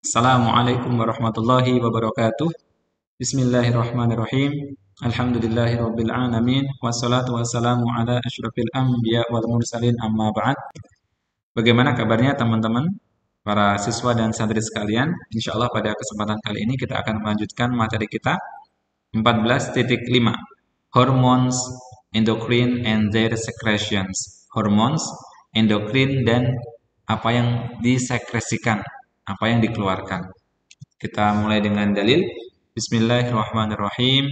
Assalamualaikum warahmatullahi wabarakatuh. Bismillahirrahmanirrahim. Alhamdulillahirabbil alamin wassalatu wassalamu ala asyrafil anbiya wal mursalin amma ba'd. Bagaimana kabarnya teman-teman? Para siswa dan santri sekalian, insyaallah pada kesempatan kali ini kita akan melanjutkan materi kita 14.5 Hormones, Endocrine and their secretions. Hormones, endokrin dan apa yang disekresikan, apa yang dikeluarkan. Kita mulai dengan dalil. Bismillahirrahmanirrahim.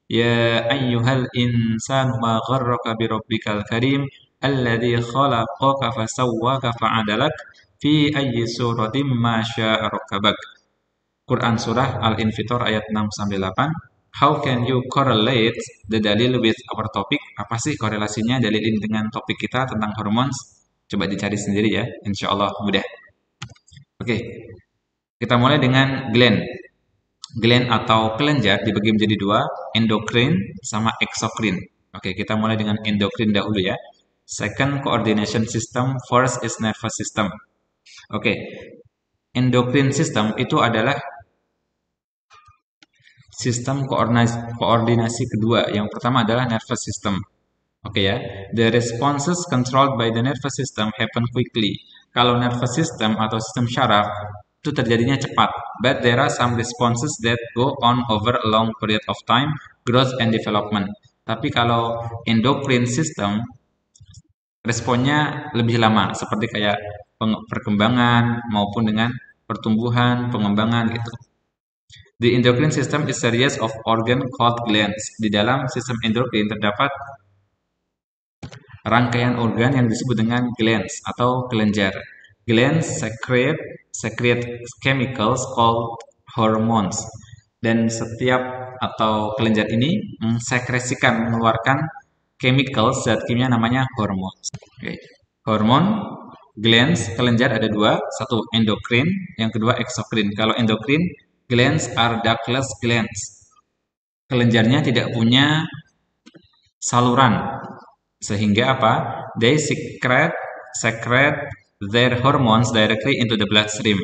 Ya ayyuhal insan ma gharraka bi rabbikal karim alladzi khalaqaka fasawwaka fa'adalak fi ayyi suratin ma syaa rakkabak. Quran Surah Al-Infitor ayat 6 sampai 8. How can you correlate the dalil with our topic? Apa sih korelasinya dalil ini dengan topik kita tentang hormones? Coba dicari sendiri ya, insya Allah mudah. Oke, kita mulai dengan gland. Gland atau kelenjar dibagi menjadi dua, endokrin sama exocrine. Oke, kita mulai dengan endokrin dahulu ya. Second, coordination system. First is nervous system. Oke, endocrine system itu adalah sistem koordinasi kedua. Yang pertama adalah nervous system. Oke ya, the responses controlled by the nervous system happen quickly. Kalau nervous system atau sistem syaraf itu terjadinya cepat, but there are some responses that go on over a long period of time, growth and development. Tapi kalau endocrine system, responnya lebih lama, seperti kayak perkembangan maupun dengan pertumbuhan, pengembangan gitu. The endocrine system is a series of organ called glands. Di dalam sistem endokrin terdapat rangkaian organ yang disebut dengan glands atau kelenjar. Glands secrete chemicals called hormones. Dan setiap atau kelenjar ini mensekresikan, mengeluarkan chemicals, zat kimia namanya hormones. Okay. Hormon, glands, kelenjar ada dua. Satu endokrin, yang kedua exocrine. Kalau endokrin, glands are ductless glands. Kelenjarnya tidak punya saluran. Sehingga apa? They secrete their hormones directly into the bloodstream.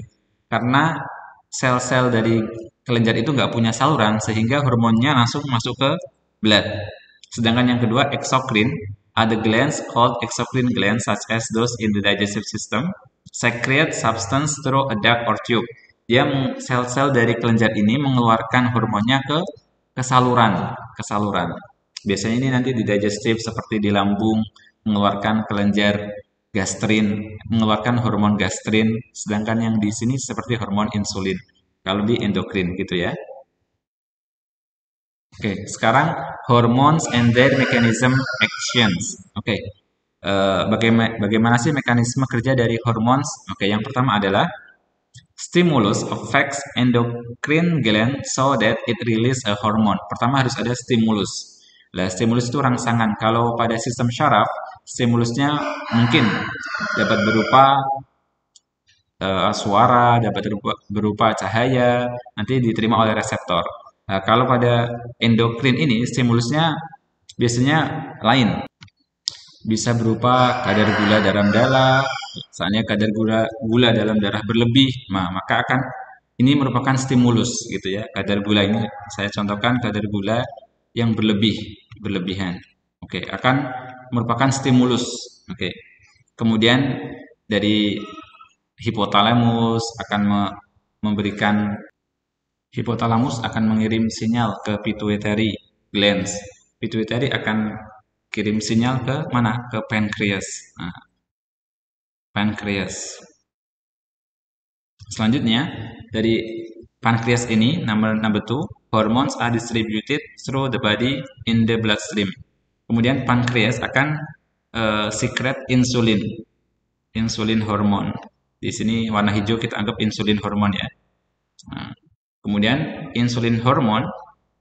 Karena sel-sel dari kelenjar itu nggak punya saluran, sehingga hormonnya langsung masuk ke blood. Sedangkan yang kedua, exocrine, ada glands called exocrine glands such as those in the digestive system, secrete substance through a duct or tube. Dia sel-sel dari kelenjar ini mengeluarkan hormonnya ke saluran. Biasanya ini nanti di digestif seperti di lambung mengeluarkan kelenjar gastrin, mengeluarkan hormon gastrin, sedangkan yang di sini seperti hormon insulin. Kalau di endokrin gitu ya. Oke, sekarang hormones and their mechanism actions. Oke, bagaimana sih mekanisme kerja dari hormones? Oke, yang pertama adalah stimulus affects endocrine gland so that it release a hormone. Pertama harus ada stimulus. Nah, stimulus itu rangsangan. Kalau pada sistem syaraf, stimulusnya mungkin dapat berupa suara, dapat berupa cahaya, nanti diterima oleh reseptor. Nah, kalau pada endokrin ini, stimulusnya biasanya lain. Bisa berupa kadar gula dalam darah, misalnya kadar gula dalam darah berlebih, maka ini merupakan stimulus gitu ya. Kadar gula ini saya contohkan kadar gula yang berlebihan. Oke, akan merupakan stimulus. Oke. Kemudian dari hipotalamus akan mengirim sinyal ke pituitary glands. Pituitary akan kirim sinyal ke mana? Ke pankreas. Nah, pankreas. Selanjutnya dari pankreas ini number 2, hormones are distributed through the body in the bloodstream. Kemudian pankreas akan secret insulin hormon. Di sini warna hijau kita anggap insulin hormon ya. Nah, kemudian insulin hormon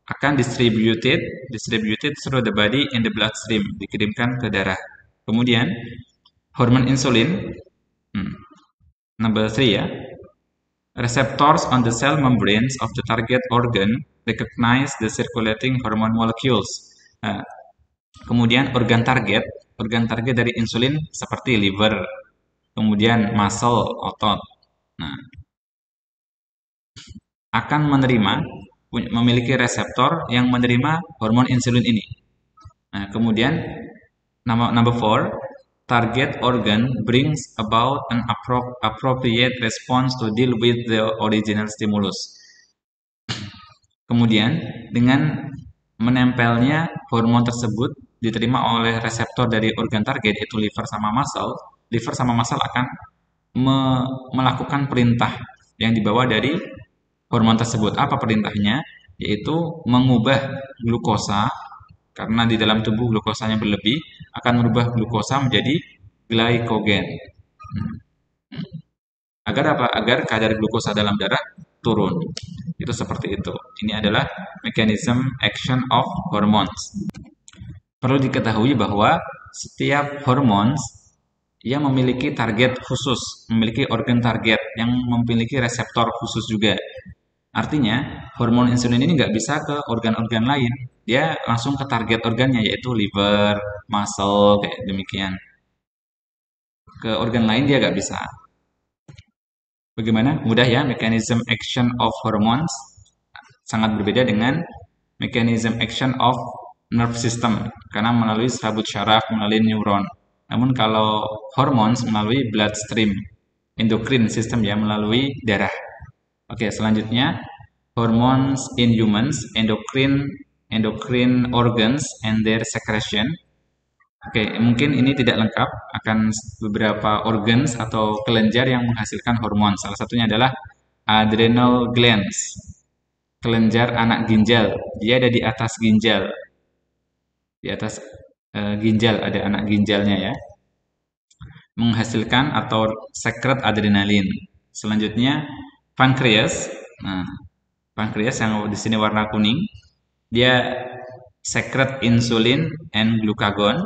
akan distributed through the body in the bloodstream, dikirimkan ke darah. Kemudian hormon insulin number 3 ya. Receptors on the cell membranes of the target organ recognize the circulating hormone molecules. Nah, kemudian organ target dari insulin seperti liver, kemudian muscle, otot. Nah, akan menerima, memiliki reseptor yang menerima hormon insulin ini. Nah, kemudian number four, target organ brings about an appropriate response to deal with the original stimulus. Kemudian, dengan menempelnya hormon tersebut diterima oleh reseptor dari organ target, yaitu liver sama muscle akan melakukan perintah yang dibawa dari hormon tersebut. Apa perintahnya? Yaitu mengubah glukosa, karena di dalam tubuh glukosanya berlebih, akan merubah glukosa menjadi glikogen. Agar apa? Agar kadar glukosa dalam darah turun. Itu seperti itu. Ini adalah mechanism action of hormones. Perlu diketahui bahwa setiap hormons ia memiliki target khusus, memiliki organ target yang memiliki reseptor khusus juga. Artinya, hormon insulin ini nggak bisa ke organ-organ lain. Dia langsung ke target organnya, yaitu liver, muscle, kayak demikian. Ke organ lain dia nggak bisa. Bagaimana? Mudah ya, mechanism action of hormones sangat berbeda dengan mechanism action of nerve system, karena melalui serabut syaraf, melalui neuron. Namun kalau hormones melalui bloodstream, endocrine system ya, melalui darah. Oke, selanjutnya hormones in humans, endocrine organs and their secretion. Oke, mungkin ini tidak lengkap, akan beberapa organs atau kelenjar yang menghasilkan hormon. Salah satunya adalah adrenal glands, kelenjar anak ginjal. Dia ada di atas ginjal. Di atas ginjal ada anak ginjalnya ya. Menghasilkan atau sekret adrenalin. Selanjutnya pankreas. Nah, pankreas yang di sini warna kuning, dia sekret insulin and glucagon.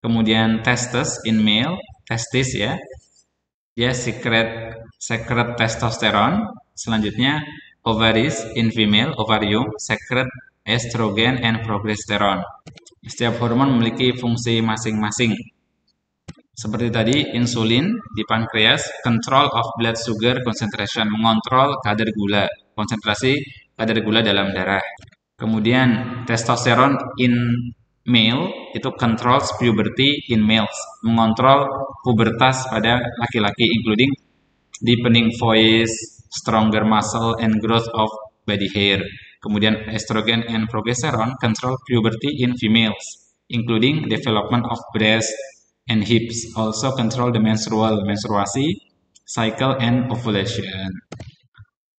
Kemudian testes in male, testis ya, dia sekret testosteron. Selanjutnya ovaries in female, ovarium, sekret estrogen and progesteron. Setiap hormon memiliki fungsi masing-masing. Seperti tadi, insulin di pankreas, control of blood sugar concentration, mengontrol kadar gula, konsentrasi kadar gula dalam darah. Kemudian testosteron in male itu controls puberty in males, mengontrol pubertas pada laki-laki, including deepening voice, stronger muscle, and growth of body hair. Kemudian estrogen and progesterone control puberty in females, including development of breast and hips, also control the menstruasi, cycle, and ovulation.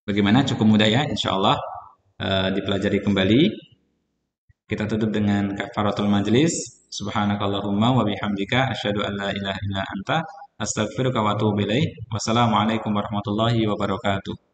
Bagaimana? Cukup mudah ya, insya Allah dipelajari kembali. Kita tutup dengan kafaratul majlis. Subhanakallahumma wa bihamdika asyhadu an la ilaha illa anta astaghfiruka wa atubu ilaik. Wassalamualaikum warahmatullahi wabarakatuh.